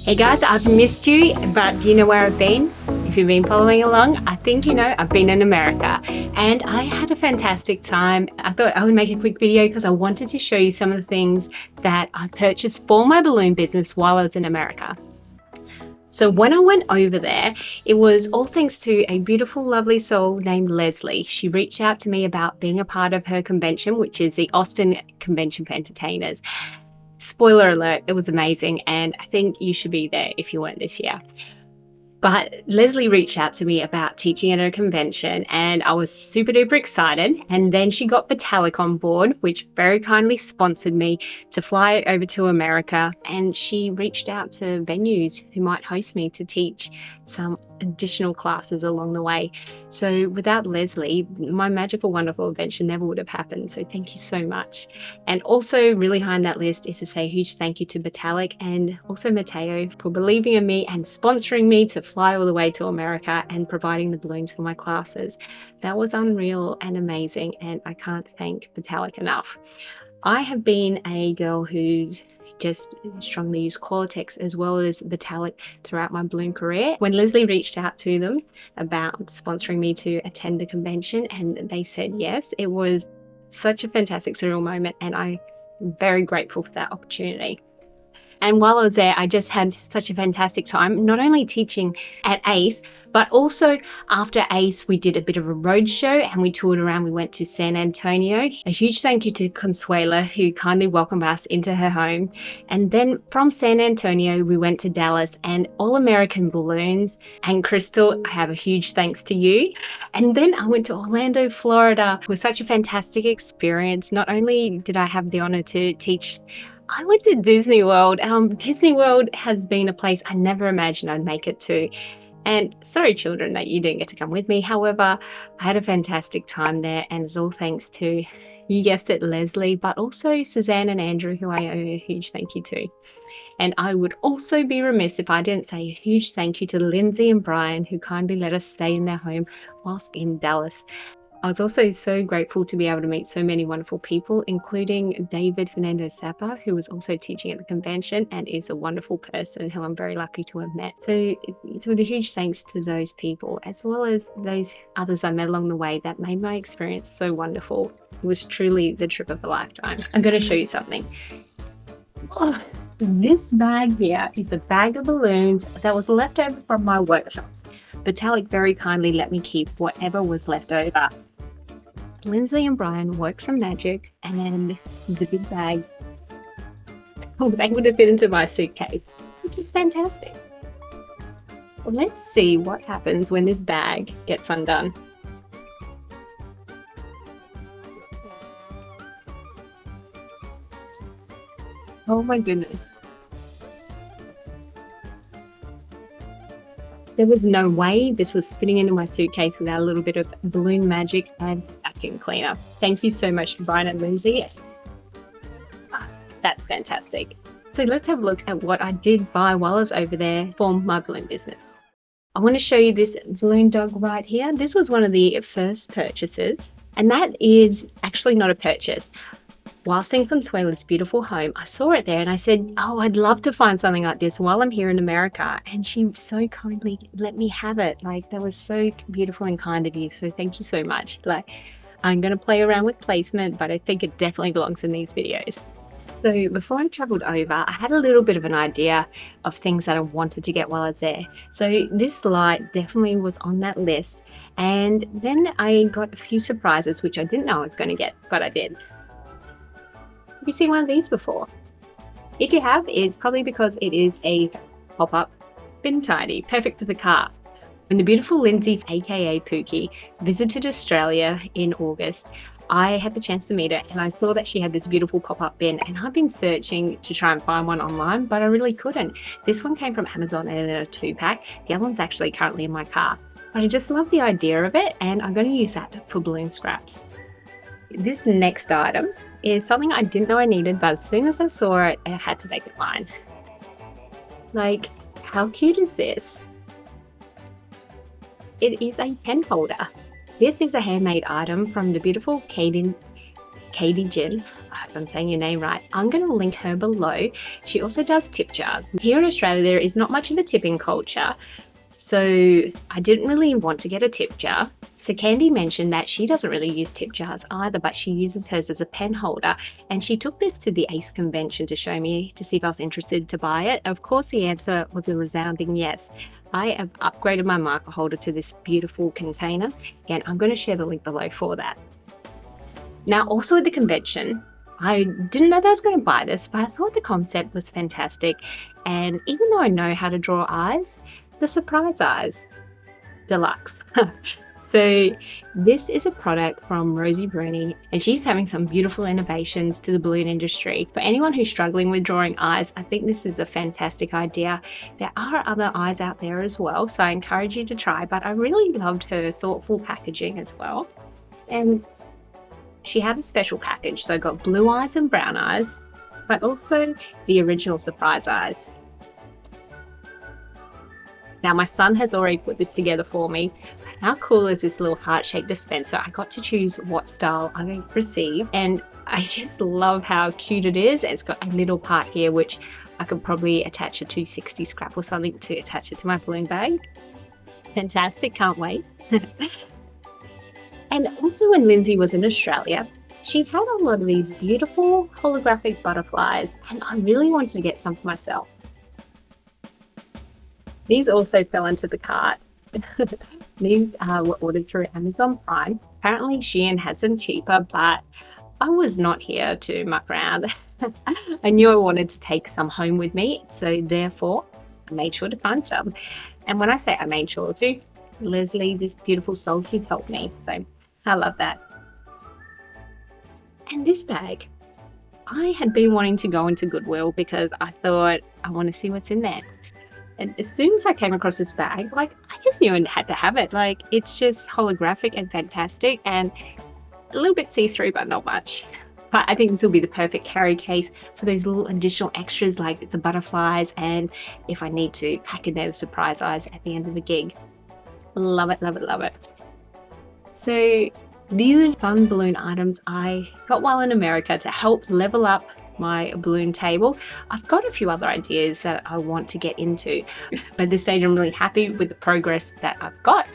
Hey guys, I've missed you, but do you know where I've been? If you've been following along, I think you know I've been in America and I had a fantastic time. I thought I would make a quick video because I wanted to show you some of the things that I purchased for my balloon business while I was in America. So when I went over there, it was all thanks to a beautiful, lovely soul named Lesley. She reached out to me about being a part of her convention, which is the Austin Convention for Entertainers. Spoiler alert, it was amazing, and I think you should be there if you weren't this year. But Lesley reached out to me about teaching at a convention and I was super duper excited. And then she got Betallic on board, which very kindly sponsored me to fly over to America. And she reached out to venues who might host me to teach some additional classes along the way. So without Lesley, my magical, wonderful adventure never would have happened. So thank you so much. And also really high on that list is to say a huge thank you to Betallic and also Mateo for believing in me and sponsoring me to fly all the way to America and providing the balloons for my classes. That was unreal and amazing, and I can't thank Betallic enough. I have been a girl who's just strongly used Qualitex as well as Betallic throughout my balloon career. When Lesley reached out to them about sponsoring me to attend the convention and they said yes, it was such a fantastic surreal moment and I'm very grateful for that opportunity. And while I was there, I just had such a fantastic time, not only teaching at ACE, but also after ACE, we did a bit of a road show and we toured around. We went to San Antonio. A huge thank you to Consuela, who kindly welcomed us into her home. And then from San Antonio, we went to Dallas and All American Balloons. And Crystal, I have a huge thanks to you. And then I went to Orlando, Florida. It was such a fantastic experience. Not only did I have the honor to teach, I went to Disney World. Disney World has been a place I never imagined I'd make it to. And sorry, children, that you didn't get to come with me. However, I had a fantastic time there, and it's all thanks to, you guessed it, Lesley, but also Suzanne and Andrew, who I owe a huge thank you to. And I would also be remiss if I didn't say a huge thank you to Lindsay and Brian, who kindly let us stay in their home whilst in Dallas. I was also so grateful to be able to meet so many wonderful people, including David Fernando Sapa, who was also teaching at the convention and is a wonderful person who I'm very lucky to have met. So it's with a huge thanks to those people, as well as those others I met along the way that made my experience so wonderful. It was truly the trip of a lifetime. I'm going to show you something. Oh, this bag here is a bag of balloons that was left over from my workshops. Betallic very kindly let me keep whatever was left over. Lindsay and Brian worked some magic and the big bag I was able to fit into my suitcase, which is fantastic. Well, let's see what happens when this bag gets undone. Oh my goodness. There was no way this was fitting into my suitcase without a little bit of balloon magic and vacuum cleaner. Thank you so much, Brian and Lindsay. That's fantastic. So let's have a look at what I did buy while I was over there for my balloon business. I want to show you this balloon dog right here. This was one of the first purchases, and that is actually not a purchase. Whilst in Consuela's beautiful home, I saw it there and I said, oh, I'd love to find something like this while I'm here in America. And she so kindly let me have it. Like, that was so beautiful and kind of you. So thank you so much. Like, I'm going to play around with placement, but I think it definitely belongs in these videos. So before I traveled over, I had a little bit of an idea of things that I wanted to get while I was there. So this light definitely was on that list. And then I got a few surprises, which I didn't know I was going to get, but I did. Have you seen one of these before? If you have, it's probably because it is a pop-up bin tidy, perfect for the car. When the beautiful Lindsay, aka Pookie, visited Australia in August, I had the chance to meet her and I saw that she had this beautiful pop-up bin, and I've been searching to try and find one online, but I really couldn't. This one came from Amazon and in a 2-pack. The other one's actually currently in my car. But I just love the idea of it, and I'm going to use that for balloon scraps. This next item is something I didn't know I needed, but as soon as I saw it, I had to make it mine. Like, how cute is this? It is a pen holder. This is a handmade item from the beautiful Katie Jin. if I'm saying your name right. I'm going to link her below. She also does tip jars. Here in Australia, there is not much of a tipping culture, so I didn't really want to get a tip jar. So Candy mentioned that she doesn't really use tip jars either, but she uses hers as a pen holder. And she took this to the ACE convention to show me to see if I was interested to buy it. Of course, the answer was a resounding yes. I have upgraded my marker holder to this beautiful container. Again, I'm going to share the link below for that. Now, also at the convention, I didn't know that I was going to buy this, but I thought the concept was fantastic. And even though I know how to draw eyes, the surprise eyes deluxe. So this is a product from Rosie Brining, and she's having some beautiful innovations to the balloon industry. For anyone who's struggling with drawing eyes, I think this is a fantastic idea. There are other eyes out there as well, so I encourage you to try, but I really loved her thoughtful packaging as well. And she had a special package, so I got blue eyes and brown eyes, but also the original surprise eyes. Now my son has already put this together for me. How cool is this little heart-shaped dispenser? I got to choose what style I'm going to receive, and I just love how cute it is. It's got a little part here which I could probably attach a 260 scrap or something to attach it to my balloon bag. Fantastic, can't wait. And also when Lindsay was in Australia, she had a lot of these beautiful holographic butterflies, and I really wanted to get some for myself. These also fell into the cart. These were ordered through Amazon Prime. Apparently Shein has them cheaper, but I was not here to muck around. I knew I wanted to take some home with me, so therefore I made sure to find some. And when I say I made sure to, Lesley, this beautiful soul, she helped me. So I love that. And this bag, I had been wanting to go into Goodwill because I thought I want to see what's in there. And as soon as I came across this bag, like, I just knew I had to have it. Like, it's just holographic and fantastic and a little bit see-through, but not much. But I think this will be the perfect carry case for those little additional extras like the butterflies, and if I need to pack in there the surprise eyes at the end of the gig. Love it, love it, love it. So these are fun balloon items I got while in America to help level up my balloon table. I've got a few other ideas that I want to get into, but at this stage I'm really happy with the progress that I've got,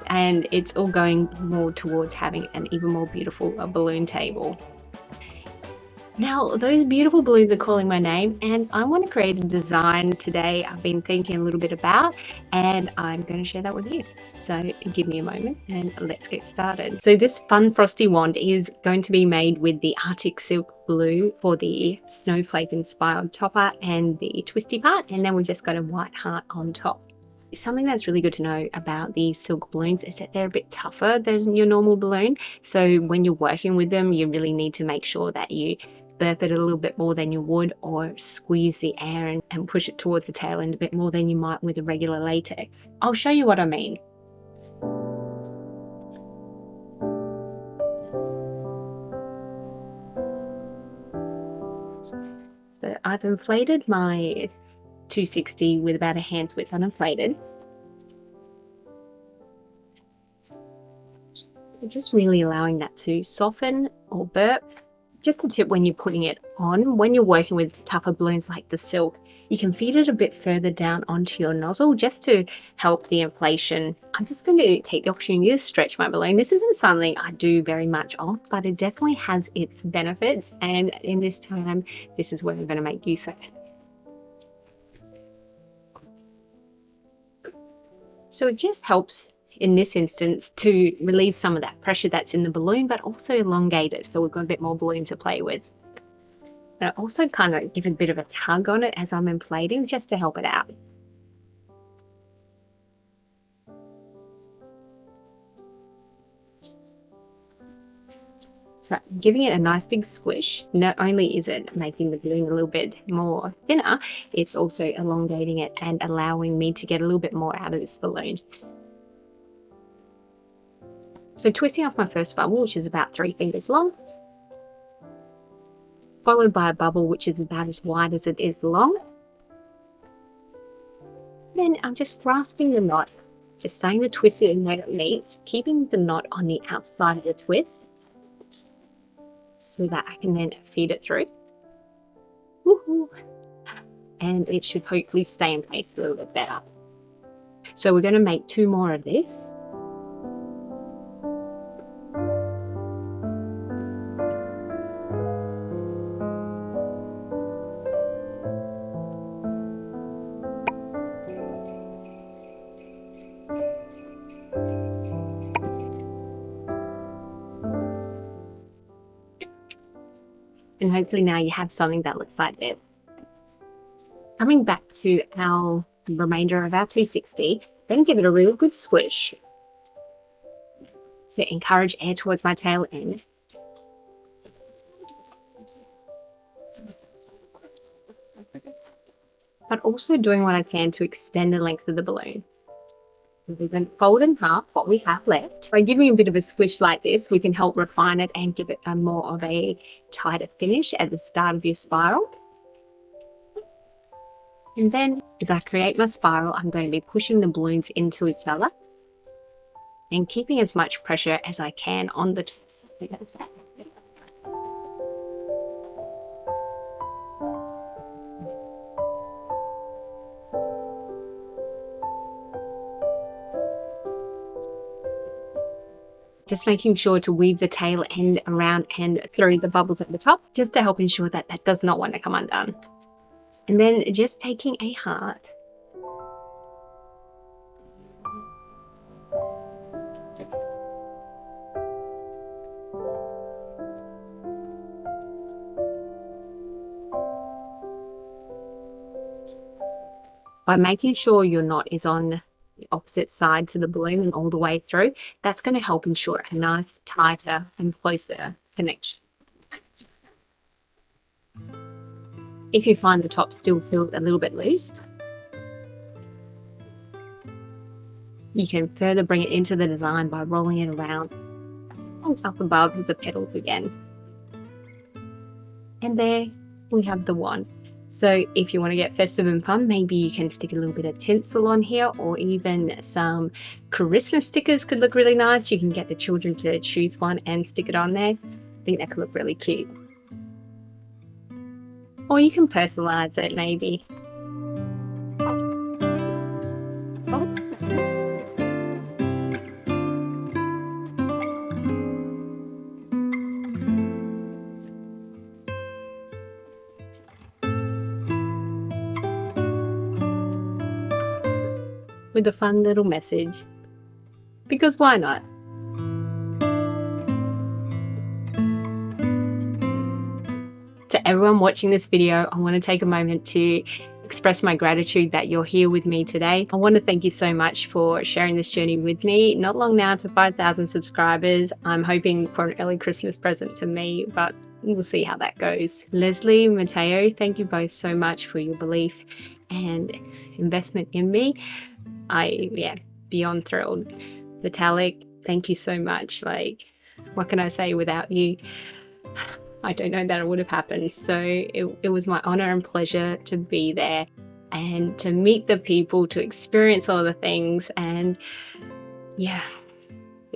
and it's all going more towards having an even more beautiful balloon table. Now those beautiful balloons are calling my name, and I want to create a design today I've been thinking a little bit about, and I'm going to share that with you. So give me a moment and let's get started. So this fun frosty wand is going to be made with the Arctic silk blue for the snowflake inspired topper and the twisty part, and then we just got a white heart on top. Something that's really good to know about these silk balloons is that they're a bit tougher than your normal balloon. So when you're working with them, you really need to make sure that you burp it a little bit more than you would, or squeeze the air and push it towards the tail end a bit more than you might with a regular latex. I'll show you what I mean. So I've inflated my 260 with about a hand's width uninflated. Just really allowing that to soften or burp. Just a tip when you're putting it on, when you're working with tougher balloons like the silk, you can feed it a bit further down onto your nozzle just to help the inflation. I'm just going to take the opportunity to stretch my balloon. This isn't something I do very much of, but it definitely has its benefits, and in this time, this is where I'm going to make use of it. So it just helps in this instance to relieve some of that pressure that's in the balloon, but also elongate it so we've got a bit more balloon to play with. And I also kind of give a bit of a tug on it as I'm inflating just to help it out. So giving it a nice big squish, not only is it making the balloon a little bit more thinner, it's also elongating it and allowing me to get a little bit more out of this balloon. So twisting off my first bubble, which is about 3 fingers long, followed by a bubble which is about as wide as it is long. Then I'm just grasping the knot, just starting to twist it in where it meets, keeping the knot on the outside of the twist. so that I can then feed it through. Woohoo! And it should hopefully stay in place a little bit better. So we're going to make 2 more of this. And hopefully now you have something that looks like this. Coming back to our remainder of our 260, then give it a real good squish. So encourage air towards my tail end. But also doing what I can to extend the length of the balloon. We then fold in half what we have left. By giving a bit of a squish like this, we can help refine it and give it a more of a tighter finish at the start of your spiral. And then as I create my spiral, I'm going to be pushing the balloons into each other and keeping as much pressure as I can on the twist. Just making sure to weave the tail end around and through the bubbles at the top, just to help ensure that that does not want to come undone. And then just taking a heart. By making sure your knot is on the opposite side to the balloon and all the way through, that's going to help ensure a nice, tighter and closer connection. If you find the top still feels a little bit loose, you can further bring it into the design by rolling it around and up above the petals again. And there we have the wand. So if you want to get festive and fun, maybe you can stick a little bit of tinsel on here, or even some Christmas stickers could look really nice. You can get the children to choose one and stick it on there. I think that could look really cute. Or you can personalize it maybe. With a fun little message, because why not? To everyone watching this video, I want to take a moment to express my gratitude that you're here with me today. I want to thank you so much for sharing this journey with me. Not long now to 5,000 subscribers. I'm hoping for an early Christmas present to me, but we'll see how that goes. Lesley, Mateo, thank you both so much for your belief and investment in me. Beyond thrilled. Betallic, thank you so much. Like, what can I say without you? I don't know that it would have happened. So it was my honor and pleasure to be there and to meet the people, to experience all the things. And yeah,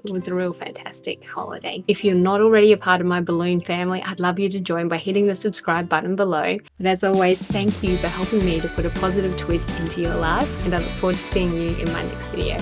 it was a real fantastic holiday. If you're not already a part of my balloon family, I'd love you to join by hitting the subscribe button below. And as always, thank you for helping me to put a positive twist into your life. And I look forward to seeing you in my next video.